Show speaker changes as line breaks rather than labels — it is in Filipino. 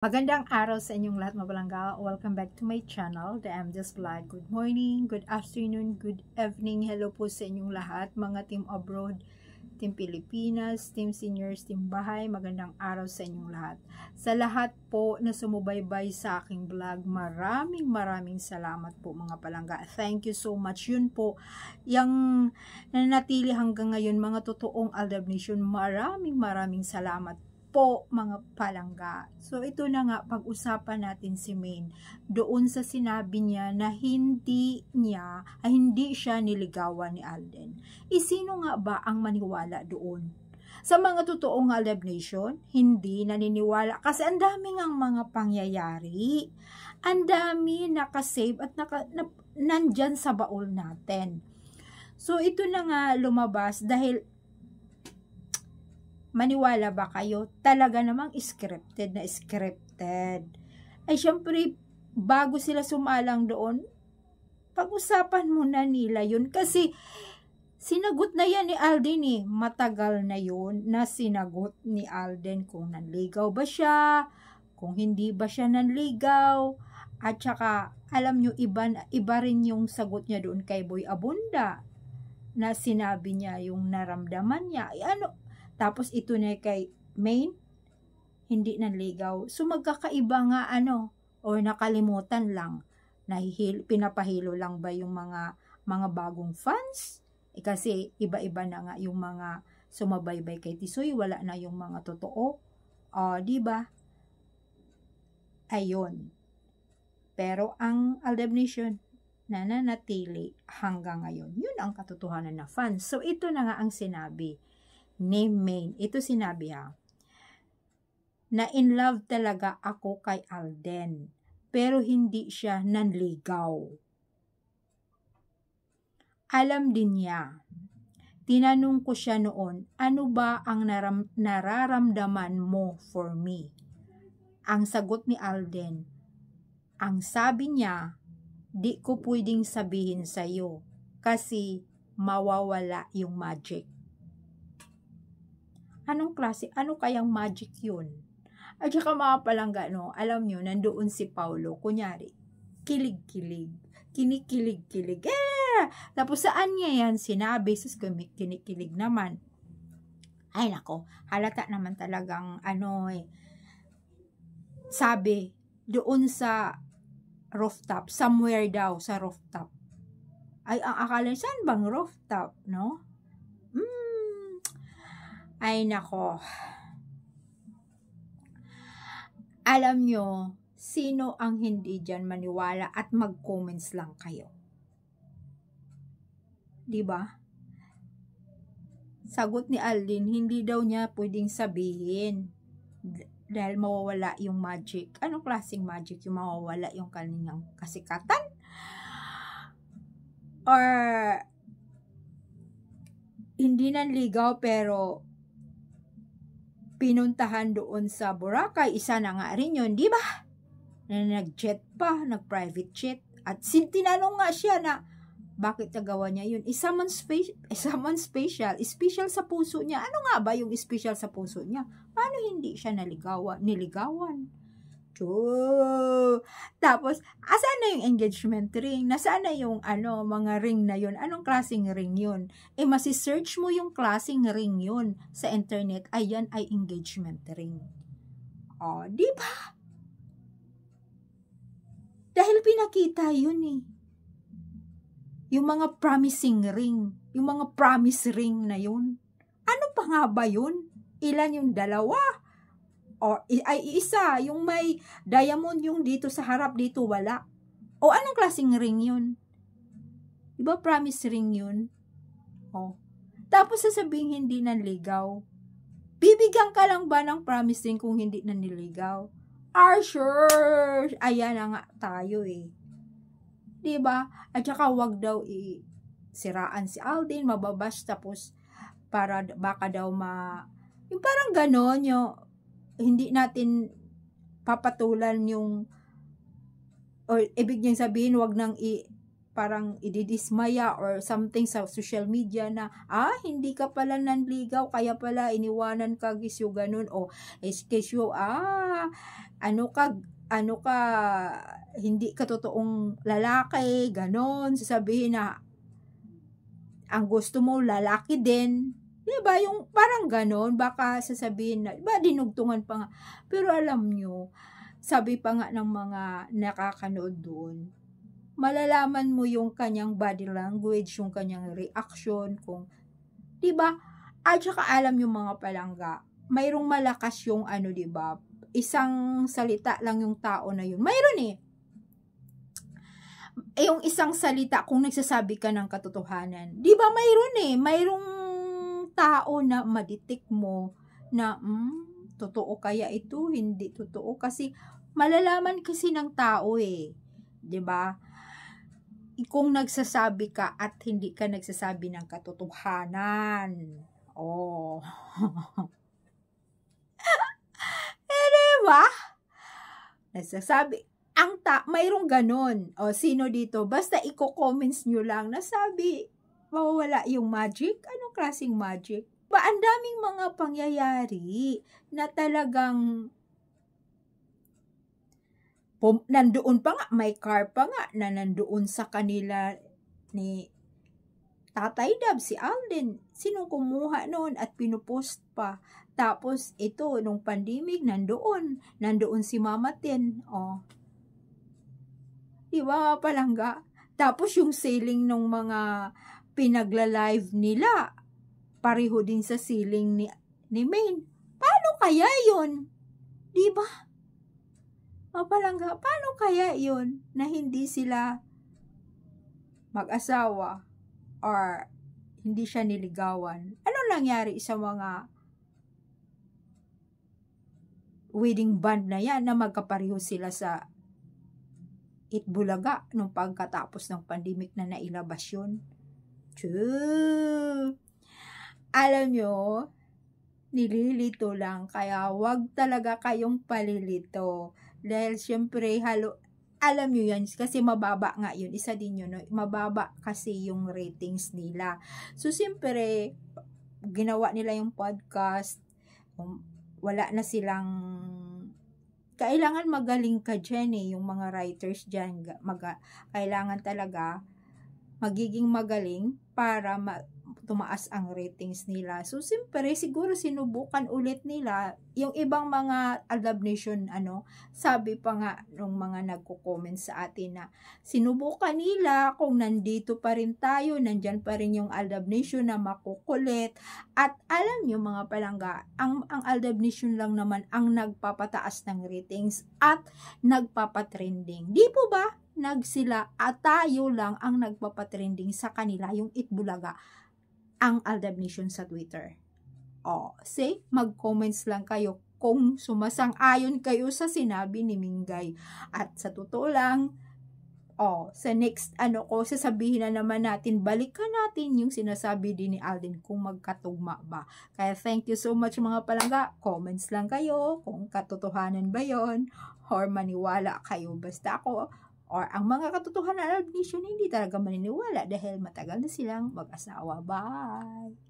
Magandang araw sa inyong lahat, mabalangga. Welcome back to my channel, The MJ's Vlog. Good morning, good afternoon, good evening. Hello po sa inyong lahat, mga team abroad, team Pilipinas, team seniors, team bahay. Magandang araw sa inyong lahat. Sa lahat po na sumubaybay sa aking vlog, maraming salamat po mga palangga. Thank you so much. Yun po, yung nanatili hanggang ngayon, mga totoong Aldab Nation, maraming salamat po mga palangga. So ito na nga, pag-usapan natin si Maine doon sa sinabi niya na hindi siya niligawan ni Alden. Sino nga ba ang maniwala doon? Sa mga totoong Aldab Nation, hindi naniniwala kasi ang dami ngang mga pangyayari. Ang dami nakasave at nandyan sa baul natin. So ito na nga lumabas dahil maniwala ba kayo? Talaga namang scripted. Ay syempre, bago sila sumalang doon, pag-usapan muna nila yun. Kasi, sinagot na yan ni Alden eh. Matagal na yun na sinagot ni Alden kung nanligaw ba siya, kung hindi ba siya nanligaw. At saka, alam nyo, iba rin yung sagot niya doon kay Boy Abunda. Na sinabi niya yung naramdaman niya. Tapos ito na kay Maine, hindi nanligaw. So magkakaiba nga or nakalimutan lang. Pinapahilo lang ba yung mga bagong fans? Kasi iba-iba na nga yung mga sumabaybay kay Tisoy, wala na yung mga totoo. Di ba? Ayun. Pero ang Aldab Nation nananatili hanggang ngayon. Yun ang katotohanan na fans. So ito na nga ang sinabi ni Maine. Ito sinabi na in love talaga ako kay Alden, pero hindi siya nanligaw. Alam din niya. Tinanong ko siya noon, ano ba ang nararamdaman mo for me? Ang sagot ni Alden, ang sabi niya, di ko pwedeng sabihin sa'yo kasi mawawala yung magic. Anong klase? Ano kayang magic yun? At saka mga palangga, alam nyo, nandoon si Paulo, kunyari, kilig-kilig, kinikilig-kilig, tapos saan niya yan sinabi? Sus, kinikilig naman. Ay nako, halata naman talagang, sabi, doon sa rooftop, somewhere daw sa rooftop. Ay, ang akala, saan bang rooftop, no? Ay nako. Alam nyo, sino ang hindi dyan maniwala at mag-comments lang kayo? Diba? Sagot ni Alden, hindi daw niya pwedeng sabihin dahil mawawala yung magic. Anong klaseng magic? Yung mawawala yung kanyang kasikatan? Or hindi nanligaw pero pinuntahan doon sa Boracay, isa na nga rin yun, di ba? Na nag-jet pa, nag-private jet. At tinanong nga siya na, bakit nagawa niya yun? Someone special sa puso niya. Ano nga ba yung special sa puso niya? Paano hindi siya niligawan? Tapos, asan na yung engagement ring? Nasaan na yung mga ring na yun? Anong klaseng ring yun? Masi-search mo yung klaseng ring yun sa internet. Ayan ay engagement ring. Di ba? Dahil pinakita yun eh. Yung mga promising ring. Yung mga promise ring na yun. Ano pa nga ba yun? Ilan yung dalawa? Ay isa, yung may diamond yung dito sa harap, dito wala. Anong klaseng ring yun? Diba promise ring yun? Tapos sasabihin hindi nanligaw. Bibigyan ka lang ba ng promise ring kung hindi naniligaw? Sure! Ayan na nga tayo eh. Diba? At saka wag daw siraan si Alden, mababash tapos para baka daw yung parang ganon yung hindi natin papatulan yung, or ibig niyang sabihin, wag nang parang ididismaya or something sa social media na, hindi ka pala nanligaw, kaya pala iniwanan ka, gisyo ganun, o gisyo, ano ka, hindi ka totoong lalaki, ganon, sasabihin na, ang gusto mo, lalaki din, diba, yung parang ganon, baka sasabihin na, diba, dinugtungan pa nga, pero alam nyo, sabi pa nga ng mga nakakanood doon, malalaman mo yung kanyang body language, yung kanyang reaction, kung, diba, at saka alam yung mga palangga, mayroong malakas yung diba, isang salita lang yung tao na yun, mayroon yung isang salita kung nagsasabi ka ng katotohanan, diba, mayroong tao na madetect mo na, totoo kaya ito, hindi totoo, kasi malalaman kasi ng tao diba, kung nagsasabi ka at hindi ka nagsasabi ng katotohanan. Diba? Nagsasabi, mayroong ganon. Sino dito? Basta i-comments nyo lang, nasabi, mawawala yung magic. Anong klaseng magic? Ang daming mga pangyayari na talagang nandoon pa nga, may car pa nga na nandoon sa kanila ni Tatay Dab, si Alden. Sinong kumuha noon at pinupost pa? Tapos ito, nung pandemic, nandoon si Mama Tin. Diba, palangga? Tapos yung ceiling ng mga pinagla-live nila, pareho din sa ceiling ni Maine. Paano kaya yun? Diba? Palangga, paano kaya yun na hindi sila mag-asawa or hindi siya niligawan? Ano nangyari sa mga wedding band na yan na magkapareho sila sa Itbulaga nung pagkatapos ng pandemic na nailabas yun? Alam nyo, nililito lang, kaya wag talaga kayong palilito. Dahil syempre, alam nyo yan, kasi mababa nga yun, isa din yun, mababa kasi yung ratings nila. So, syempre, ginawa nila yung podcast, wala na silang, kailangan magaling ka dyan yung mga writers dyan, kailangan talaga, magiging magaling para tumaas ang ratings nila. So, siyempre, siguro sinubukan ulit nila. Yung ibang mga Aldab Nation, sabi pa nga nung mga nagko-comment sa atin na sinubukan nila kung nandito pa rin tayo, nandyan pa rin yung Aldab Nation na makukulit. At alam nyo mga palangga, ang Aldab Nation lang naman ang nagpapataas ng ratings at nagpapatrending. Di po ba? Sila at tayo lang ang nagpapatrending sa kanila, yung Itbulaga, ang Aldab Nation sa Twitter. Say, mag-comments lang kayo kung sumasang-ayon kayo sa sinabi ni Mingay. At sa totoo lang, sa next sasabihin na naman natin, balikan natin yung sinasabi din ni Alden kung magkatugma ba. Kaya thank you so much mga palangga. Comments lang kayo kung katotohanan ba yon or maniwala kayo. Basta ako, or ang mga katotohanan ng Aldab Nation, hindi talaga maniniwala dahil matagal na silang mag-asawa. Bye!